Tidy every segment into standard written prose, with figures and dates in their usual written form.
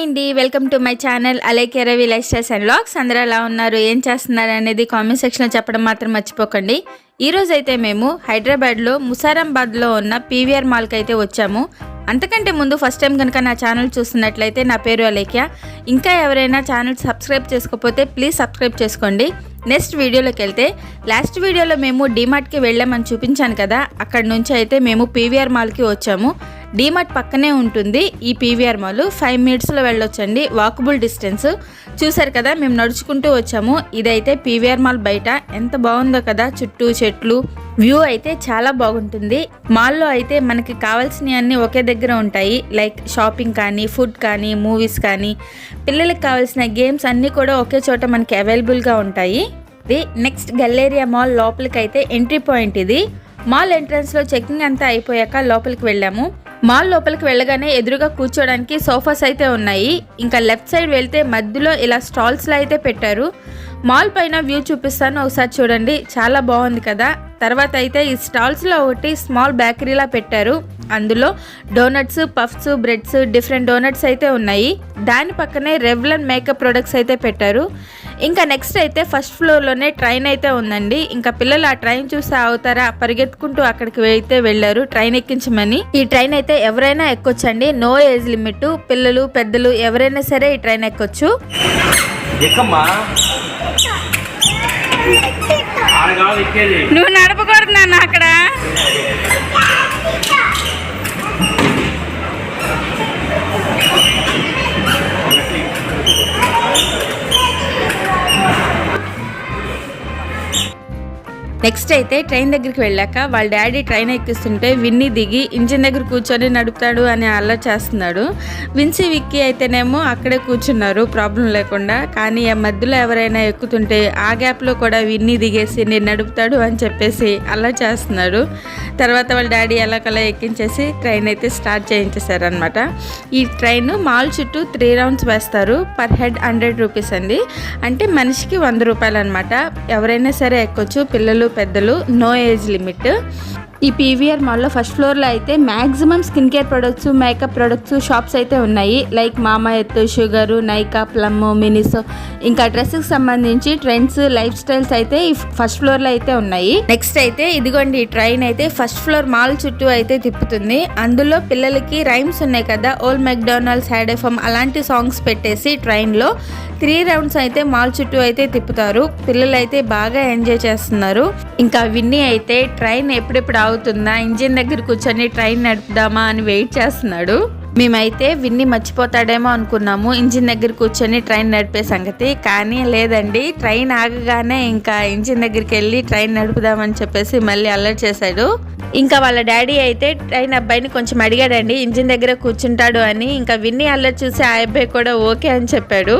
అండి, welcome to my channel Alekhya Ravi life styles and vlogs. అందరూ ఎలా ఉన్నారు, ఏం చేస్తున్నారు అనేది కామెంట్ సెక్షన్లో చెప్పడం మాత్రం మర్చిపోకండి. ఈరోజు అయితే మేము హైదరాబాద్లో ముసారాబాద్లో ఉన్న పీవీఆర్ మాల్కి అయితే వచ్చాము. అంతకంటే ముందు ఫస్ట్ టైం కనుక నా ఛానల్ చూస్తున్నట్లయితే నా పేరు అలేఖ్య. ఇంకా ఎవరైనా ఛానల్ సబ్స్క్రైబ్ చేసుకోకపోతే ప్లీజ్ సబ్స్క్రైబ్ చేసుకోండి. నెక్స్ట్ వీడియోలోకి వెళ్తే, లాస్ట్ వీడియోలో మేము డీమార్ట్కి వెళ్ళామని చూపించాను కదా, అక్కడ నుంచి అయితే మేము పీవీఆర్ మాల్కి వచ్చాము. డీమార్ట్ పక్కనే ఉంటుంది ఈ పీవీఆర్ మాల్. 5 మినిట్స్లో వెళ్ళొచ్చండి, వాకబుల్ డిస్టెన్స్. చూసారు కదా, మేము నడుచుకుంటూ వచ్చాము. ఇదైతే పీవీఆర్ మాల్ బయట. ఎంత బాగుందో కదా, చుట్టూ చెట్లు, వ్యూ అయితే చాలా బాగుంటుంది. మాల్లో అయితే మనకి కావాల్సినవన్నీ ఒకే దగ్గర ఉంటాయి. లైక్ షాపింగ్ కానీ, ఫుడ్ కానీ, మూవీస్ కానీ, పిల్లలకి కావాల్సిన గేమ్స్ అన్నీ కూడా ఒకే చోట మనకి అవైలబుల్గా ఉంటాయి. ఇది నెక్స్ట్ గల్లేరియా మాల్ లోపలికి అయితే ఎంట్రీ పాయింట్. ఇది మాల్ ఎంట్రన్స్లో చెకింగ్ అంతా అయిపోయాక లోపలికి వెళ్ళాము. మాల్ లోపలికి వెళ్ళగానే ఎదురుగా కూర్చోడానికి సోఫాస్ అయితే ఉన్నాయి. ఇంకా లెఫ్ట్ సైడ్ వెళ్తే మధ్యలో ఇలా స్టాల్స్లో అయితే పెట్టారు. మాల్ పైన వ్యూ చూపిస్తాను, ఒకసారి చూడండి. చాలా బాగుంది కదా. తర్వాత అయితే ఈ స్టాల్స్లో ఒకటి స్మాల్ బేకరీలా పెట్టారు. అందులో donuts, puffs, breads, different donuts అయితే ఉన్నాయి. దాని పక్కనే రెవ్లన్ మేకప్ ప్రొడక్ట్స్ అయితే పెట్టారు. ఇంకా నెక్స్ట్ అయితే ఫస్ట్ ఫ్లోర్లోనే ట్రైన్ అయితే ఉందండి. ఇంకా పిల్లలు ఆ ట్రైన్ చూసి అవుతారా పరిగెత్తుకుంటూ అక్కడికి అయితే వెళ్ళారు ట్రైన్ ఎక్కించమని. ఈ ట్రైన్ అయితే ఎవరైనా ఎక్కొచ్చండి, నో ఏజ్ లిమిట్. పిల్లలు పెద్దలు ఎవరైనా సరే ఈ ట్రైన్ ఎక్కొచ్చు. నువ్వు నడపకూడదు నాన్న అక్కడ. నెక్స్ట్ అయితే ట్రైన్ దగ్గరికి వెళ్ళాక వాళ్ళ డాడీ ట్రైన్ ఎక్కిస్తుంటే విన్నీ దిగి ఇంజిన్ దగ్గర కూర్చొని నడుపుతాడు అని అల్లరి చేస్తున్నాడు. విన్సీ, విక్కీ అయితేనేమో అక్కడే కూర్చున్నారు ప్రాబ్లం లేకుండా. కానీ ఆ మధ్యలో ఎవరైనా ఎక్కుతుంటే ఆ గ్యాప్లో కూడా విన్నీ దిగేసి నేను నడుపుతాడు అని చెప్పేసి అల్లరి చేస్తున్నాడు. తర్వాత వాళ్ళ డాడీ ఎలాకలా ఎక్కించేసి ట్రైన్ అయితే స్టార్ట్ చేయించేశారనమాట. ఈ ట్రైన్ మాల్ చుట్టూ 3 రౌండ్స్ వేస్తారు. పర్ హెడ్ 100 రూపీస్ అండి. అంటే మనిషికి 100 రూపాయలు అనమాట. ఎవరైనా సరే ఎక్కొచ్చు, పిల్లలు పెద్దలు, నో ఏజ్ లిమిట్. ఈ పీవీఆర్ మాల్లో ఫస్ట్ ఫ్లోర్లో అయితే maximum skin care products, makeup products shops అయితే ఉన్నాయి. లైక్ మామా earth, sugar, Nykaa, plum, Miniso, ఇంకా డ్రెస్కి సంబంధించి ట్రెండ్స్, లైఫ్ స్టైల్స్ అయితే ఈ ఫస్ట్ ఫ్లోర్లో అయితే ఉన్నాయి. నెక్స్ట్ అయితే ఇదిగోండి, ఈ ట్రైన్ అయితే ఫస్ట్ ఫ్లోర్ మాల్ చుట్టూ అయితే తిప్పుతుంది. అందులో పిల్లలకి రైమ్స్ ఉన్నాయి కదా, ఓల్డ్ మెక్డానల్డ్స్, హ్యాడ్ ఎ ఫమ్ అలాంటి సాంగ్స్ పెట్టేసి ట్రైన్లో 3 రౌండ్స్ అయితే మాల్ చుట్టూ అయితే తిప్పుతారు. పిల్లలు అయితే బాగా ఎంజాయ్ చేస్తున్నారు. ఇంకా విన్నీ అయితే ట్రైన్ ఎప్పుడెప్పుడు అవుతుందా, ఇంజిన్ దగ్గర కూర్చొని ట్రైన్ నడుపుదామా అని వెయిట్ చేస్తున్నాడు. మేమైతే విన్నీ మర్చిపోతాడేమో అనుకున్నాము ఇంజిన్ దగ్గర కూర్చొని ట్రైన్ నడిపే సంగతి. కానీ లేదండి, ట్రైన్ ఆగగానే ఇంకా ఇంజిన్ దగ్గరికి వెళ్ళి ట్రైన్ నడుపుదామని చెప్పేసి మళ్ళీ అల్లరి చేశాడు. ఇంకా వాళ్ళ డాడీ అయితే ట్రైన్ అబ్బాయిని కొంచెం అడిగాడండి ఇంజిన్ దగ్గర కూర్చుంటాడు అని. ఇంకా విన్నీ అల్లరి చూసి ఆ అబ్బాయి కూడా ఓకే అని చెప్పాడు.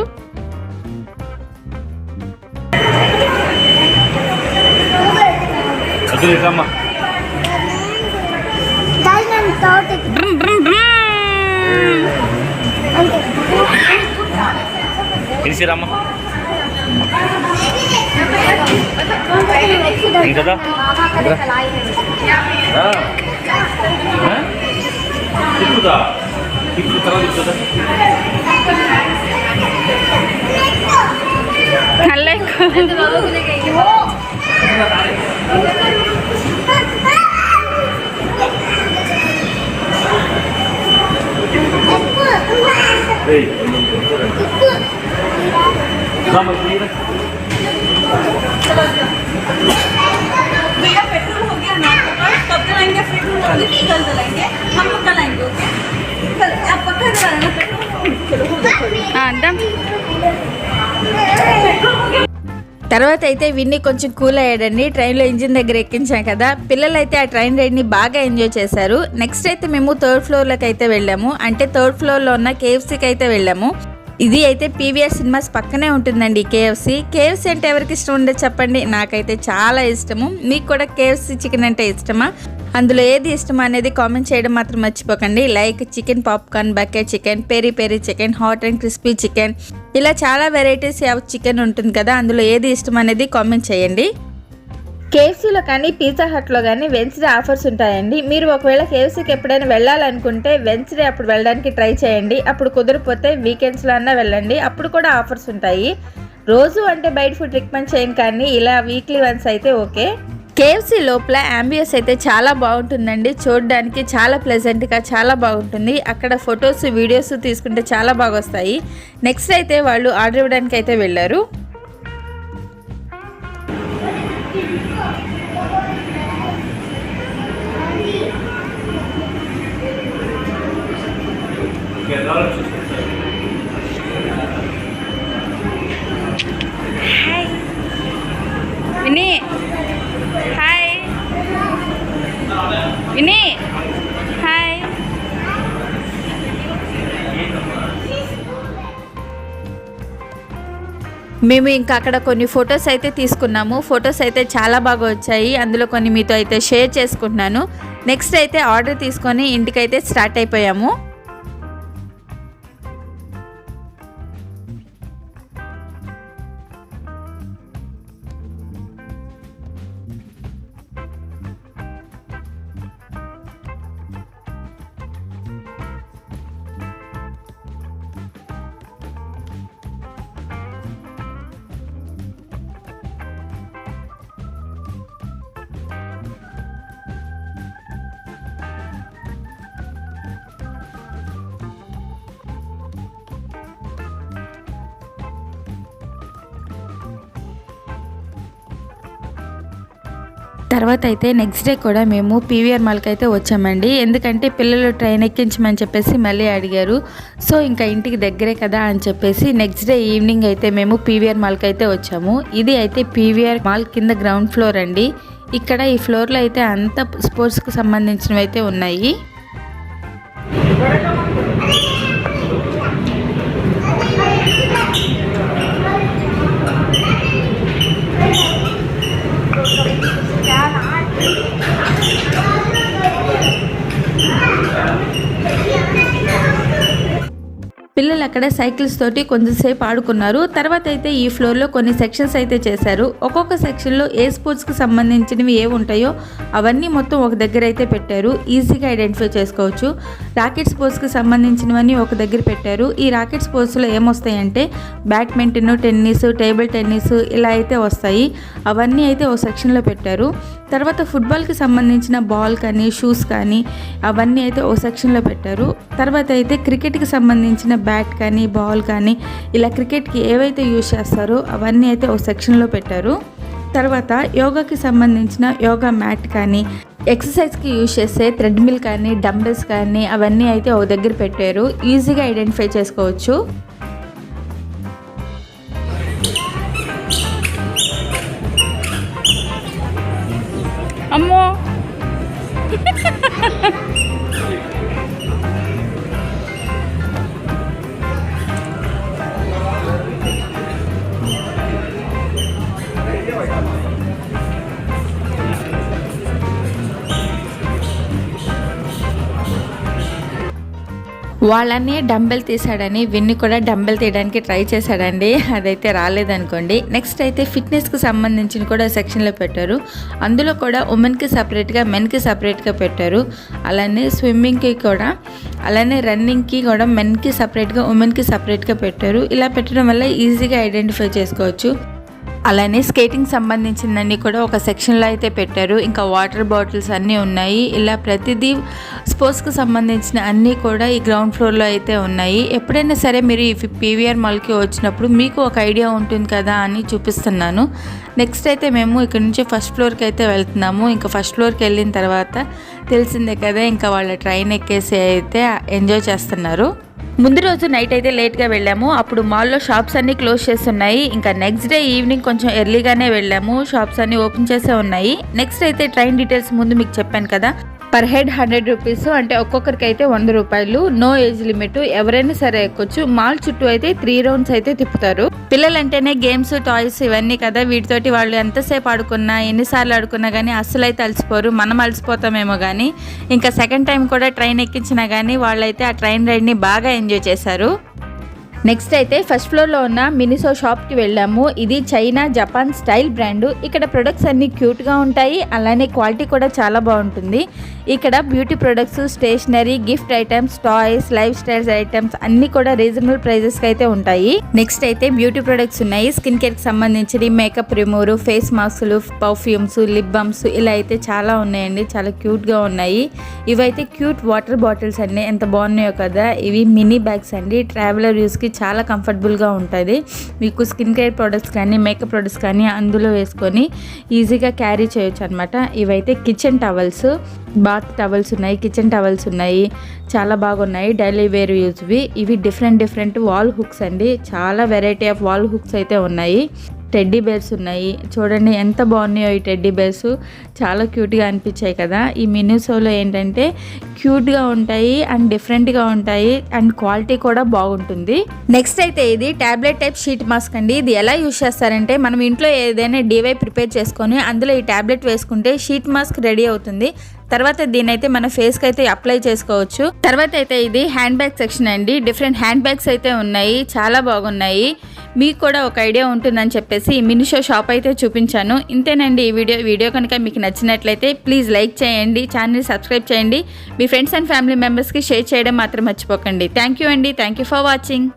తర్వాత అయితే విన్నీ కొంచెం కూల్ అయ్యాడండి. ట్రైన్లో ఇంజిన్ దగ్గర ఎక్కించాం కదా. పిల్లలు అయితే ఆ ట్రైన్ రైడ్ని బాగా ఎంజాయ్ చేశారు. నెక్స్ట్ అయితే మేము 3rd ఫ్లోర్లోకి అయితే వెళ్ళాము. అంటే 3rd ఫ్లోర్లో ఉన్న KFCకి అయితే వెళ్ళాము. ఇది అయితే పీవీఆర్ సినిమాస్ పక్కనే ఉంటుందండి KFC. KFC అంటే ఎవరికి ఇష్టం ఉండదు చెప్పండి? నాకైతే చాలా ఇష్టము. మీకు కూడా KFC చికెన్ అంటే ఇష్టమా? అందులో ఏది ఇష్టం అనేది కామెంట్ చేయడం మాత్రం మర్చిపోకండి. Like chicken popcorn, bucket chicken, peri peri chicken, hot and crispy chicken, ఇలా చాలా వెరైటీస్ ఆఫ్ చికెన్ ఉంటుంది కదా. అందులో ఏది ఇష్టం అనేది కామెంట్ చేయండి. కేఎఫ్సీలో కానీ పిజ్జా హట్లో కానీ వెన్స్డే ఆఫర్స్ ఉంటాయండి. మీరు ఒకవేళ కేఎఫ్సీకి ఎప్పుడైనా వెళ్ళాలనుకుంటే వెన్స్డే అప్పుడు వెళ్ళడానికి ట్రై చేయండి. అప్పుడు కుదిరిపోతే వీకెండ్స్లో అన్నా వెళ్ళండి, అప్పుడు కూడా ఆఫర్స్ ఉంటాయి. రోజు అంటే బయట ఫుడ్ రికమెండ్ చేయను, కానీ ఇలా వీక్లీ వన్స్ అయితే ఓకే. కేఎఫ్సీ లోపల అంబియన్స్ అయితే చాలా బాగుంటుందండి. చూడడానికి చాలా ప్లెజెంట్గా చాలా బాగుంటుంది. అక్కడ ఫొటోస్ వీడియోస్ తీసుకుంటే చాలా బాగా వస్తాయి. నెక్స్ట్ అయితే వాళ్ళు ఆర్డర్ ఇవ్వడానికి అయితే వెళ్ళారు. విని హాయ్, విని హాయ్. మేము ఇంకా అక్కడ కొన్ని ఫొటోస్ అయితే తీసుకున్నాము. ఫొటోస్ అయితే చాలా బాగా వచ్చాయి. అందులో కొన్ని మీతో అయితే షేర్ చేసుకుంటున్నాను. నెక్స్ట్ అయితే ఆర్డర్ తీసుకొని ఇంటికైతే స్టార్ట్ అయిపోయాము. తర్వాత అయితే నెక్స్ట్ డే కూడా మేము పీవీఆర్ మాల్కి అయితే వచ్చామండి. ఎందుకంటే పిల్లలు ట్రైన్ ఎక్కించమని చెప్పేసి మళ్ళీ అడిగారు. సో ఇంకా ఇంటికి దగ్గరే కదా అని చెప్పేసి నెక్స్ట్ డే ఈవినింగ్ అయితే మేము పీవీఆర్ మాల్కి అయితే వచ్చాము. ఇది అయితే పీవీఆర్ మాల్ కింద గ్రౌండ్ ఫ్లోర్ అండి. ఇక్కడ ఈ ఫ్లోర్లో అయితే అంత స్పోర్ట్స్కి సంబంధించినవి అయితే ఉన్నాయి. పిల్లలు అక్కడ సైకిల్స్ తోటి కొంచెంసేపు ఆడుకున్నారు. తర్వాత అయితే ఈ ఫ్లోర్లో కొన్ని సెక్షన్స్ అయితే చేశారు. ఒక్కొక్క సెక్షన్లో ఏ స్పోర్ట్స్కి సంబంధించినవి ఏ ఉంటాయో అవన్నీ మొత్తం ఒక దగ్గర అయితే పెట్టారు. ఈజీగా ఐడెంటిఫై చేసుకోవచ్చు. రాకెట్ స్పోర్ట్స్కి సంబంధించినవన్నీ ఒక దగ్గర పెట్టారు. ఈ రాకెట్ స్పోర్ట్స్లో ఏమొస్తాయంటే బ్యాడ్మింటన్, టెన్నిస్, టేబుల్ టెన్నిస్ ఇలా అయితే వస్తాయి. అవన్నీ అయితే ఒక సెక్షన్లో పెట్టారు. తర్వాత ఫుట్బాల్కి సంబంధించిన బాల్ కానీ షూస్ కానీ అవన్నీ అయితే ఓ సెక్షన్లో పెట్టారు. తర్వాత అయితే క్రికెట్కి సంబంధించిన బ్యాట్ కానీ బాల్ కానీ ఇలా క్రికెట్కి ఏవైతే యూజ్ చేస్తారో అవన్నీ అయితే ఓ సెక్షన్లో పెట్టారు. తర్వాత యోగాకి సంబంధించిన యోగా మ్యాట్ కానీ ఎక్సర్సైజ్కి యూజ్ చేసే థ్రెడ్మిల్ కానీ డంబెల్స్ కానీ అవన్నీ అయితే ఓ దగ్గర పెట్టారు. ఈజీగా ఐడెంటిఫై చేసుకోవచ్చు. అమ్మో వాళ్ళని డంబెల్ తీసాడని విన్ని కూడా డంబెల్ తీయడానికి ట్రై చేశాడండి. అదైతే రాలేదనుకోండి. నెక్స్ట్ అయితే ఫిట్నెస్కి సంబంధించిన కూడా సెక్షన్లో పెట్టారు. అందులో కూడా ఉమెన్కి సపరేట్గా మెన్కి సపరేట్గా పెట్టారు. అలానే స్విమ్మింగ్కి కూడా, అలానే రన్నింగ్కి కూడా మెన్కి సపరేట్గా ఉమెన్కి సపరేట్గా పెట్టారు. ఇలా పెట్టడం వల్ల ఈజీగా ఐడెంటిఫై చేసుకోవచ్చు. అలానే స్కేటింగ్ సంబంధించిందన్నీ కూడా ఒక సెక్షన్లో అయితే పెట్టారు. ఇంకా వాటర్ బాటిల్స్ అన్నీ ఉన్నాయి. ఇలా ప్రతిదీ స్పోర్ట్స్కి సంబంధించిన అన్నీ కూడా ఈ గ్రౌండ్ ఫ్లోర్లో అయితే ఉన్నాయి. ఎప్పుడైనా సరే మీరు ఈ పీవీఆర్ మాల్కి వచ్చినప్పుడు మీకు ఒక ఐడియా ఉంటుంది కదా అని చూపిస్తున్నాను. నెక్స్ట్ అయితే మేము ఇక్కడ నుంచి ఫస్ట్ ఫ్లోర్కి అయితే వెళ్తున్నాము. ఇంకా ఫస్ట్ ఫ్లోర్కి వెళ్ళిన తర్వాత తెలిసిందే కదా, ఇంకా వాళ్ళ ట్రైన్ ఎక్కేసి అయితే ఎంజాయ్ చేస్తున్నారు. ముందు రోజు నైట్ అయితే లేట్గా వెళ్ళాము. అప్పుడు మాల్లో షాప్స్ అన్నీ క్లోజ్ చేస్తున్నాయి. ఇంకా నెక్స్ట్ డే ఈవినింగ్ కొంచెం ఎర్లీగానే వెళ్ళాము. షాప్స్ అన్నీ ఓపెన్ చేసే ఉన్నాయి. నెక్స్ట్ అయితే ట్రైన్ డీటెయిల్స్ ముందు మీకు చెప్పాను కదా, పర్ హెడ్ 100 రూపీస్, అంటే ఒక్కొక్కరికి అయితే 100 రూపాయలు. నో ఏజ్ లిమిట్, ఎవరైనా సరే ఎక్కొచ్చు. మాల్ చుట్టూ అయితే 3 రౌండ్స్ అయితే తిప్పుతారు. పిల్లలంటేనే గేమ్స్, టాయ్స్ ఇవన్నీ కదా, వీటితోటి వాళ్ళు ఎంతసేపు ఆడుకున్నా ఎన్నిసార్లు ఆడుకున్నా కానీ అస్సలు అయితే అలసిపోరు. మనం అలసిపోతామేమో కానీ. ఇంకా సెకండ్ టైం కూడా ట్రైన్ ఎక్కించినా కానీ వాళ్ళైతే ఆ ట్రైన్ రైడ్ని బాగా ఎంజాయ్ చేశారు. నెక్స్ట్ అయితే ఫస్ట్ ఫ్లోర్లో ఉన్న మినిసో షాప్కి వెళ్ళాము. ఇది చైనా జపాన్ స్టైల్ బ్రాండ్. ఇక్కడ ప్రొడక్ట్స్ అన్నీ క్యూట్గా ఉంటాయి, అలానే క్వాలిటీ కూడా చాలా బాగుంటుంది. ఇక్కడ beauty products, stationery, gift items, toys, life styles items అన్నీ కూడా రీజనబుల్ ప్రైజెస్కి అయితే ఉంటాయి. నెక్స్ట్ అయితే బ్యూటీ ప్రొడక్ట్స్ ఉన్నాయి. స్కిన్ కేర్కి సంబంధించి మేకప్ రిమూవర్, ఫేస్ మాస్కులు, పర్ఫ్యూమ్స్, లిప్ బామ్స్ ఇలా అయితే చాలా ఉన్నాయండి. చాలా క్యూట్గా ఉన్నాయి. ఇవైతే క్యూట్ వాటర్ బాటిల్స్ అండి, ఎంత బాగున్నాయో కదా. ఇవి మినీ బ్యాగ్స్ అండి, ట్రావెలర్ యూస్కి చాలా కంఫర్టబుల్గా ఉంటుంది. మీకు స్కిన్ కేర్ ప్రొడక్ట్స్ కానీ మేకప్ ప్రొడక్ట్స్ కానీ అందులో వేసుకొని ఈజీగా క్యారీ చేయొచ్చు అనమాట. ఇవైతే కిచెన్ టవల్స్, బాత్ టవల్స్ ఉన్నాయి, కిచెన్ టవల్స్ ఉన్నాయి, చాలా బాగున్నాయి. డైలీ వేర్ యూజ్వి. ఇవి డిఫరెంట్ వాల్ హుక్స్ అండి, చాలా వెరైటీ ఆఫ్ వాల్ హుక్స్ అయితే ఉన్నాయి. టెడ్డీ బేర్స్ ఉన్నాయి, చూడండి ఎంత బాగున్నాయో ఈ టెడ్డీ బేర్స్, చాలా క్యూట్గా అనిపించాయి కదా. ఈ మినిసోలో ఏంటంటే క్యూట్గా ఉంటాయి అండ్ డిఫరెంట్గా ఉంటాయి అండ్ క్వాలిటీ కూడా బాగుంటుంది. నెక్స్ట్ అయితే ఇది ట్యాబ్లెట్ టైప్ షీట్ మాస్క్ అండి. ఇది ఎలా యూజ్ చేస్తారంటే మనం ఇంట్లో ఏదైనా డివై ప్రిపేర్ చేసుకొని అందులో ఈ ట్యాబ్లెట్ వేసుకుంటే షీట్ మాస్క్ రెడీ అవుతుంది. తర్వాత దీని అయితే మన ఫేస్కి అయితే అప్లై చేసుకోవచ్చు. తర్వాత అయితే ఇది హ్యాండ్ బ్యాగ్ సెక్షన్ అండి. డిఫరెంట్ హ్యాండ్ బ్యాగ్స్ అయితే ఉన్నాయి, చాలా బాగున్నాయి. మీకు కూడా ఒక ఐడియా ఉంటుందని చెప్పేసి ఈ మినిషో షాప్ అయితే చూపించాను. ఇంతేనండి ఈ వీడియో కనుక మీకు నచ్చినట్లయితే ప్లీజ్ లైక్ చేయండి, ఛానల్ సబ్స్క్రైబ్ చేయండి, మీ ఫ్రెండ్స్ అండ్ ఫ్యామిలీ మెంబర్స్కి షేర్ చేయడం మాత్రం మర్చిపోకండి. థ్యాంక్ యూ అండి, థ్యాంక్ యూ ఫర్ వాచింగ్.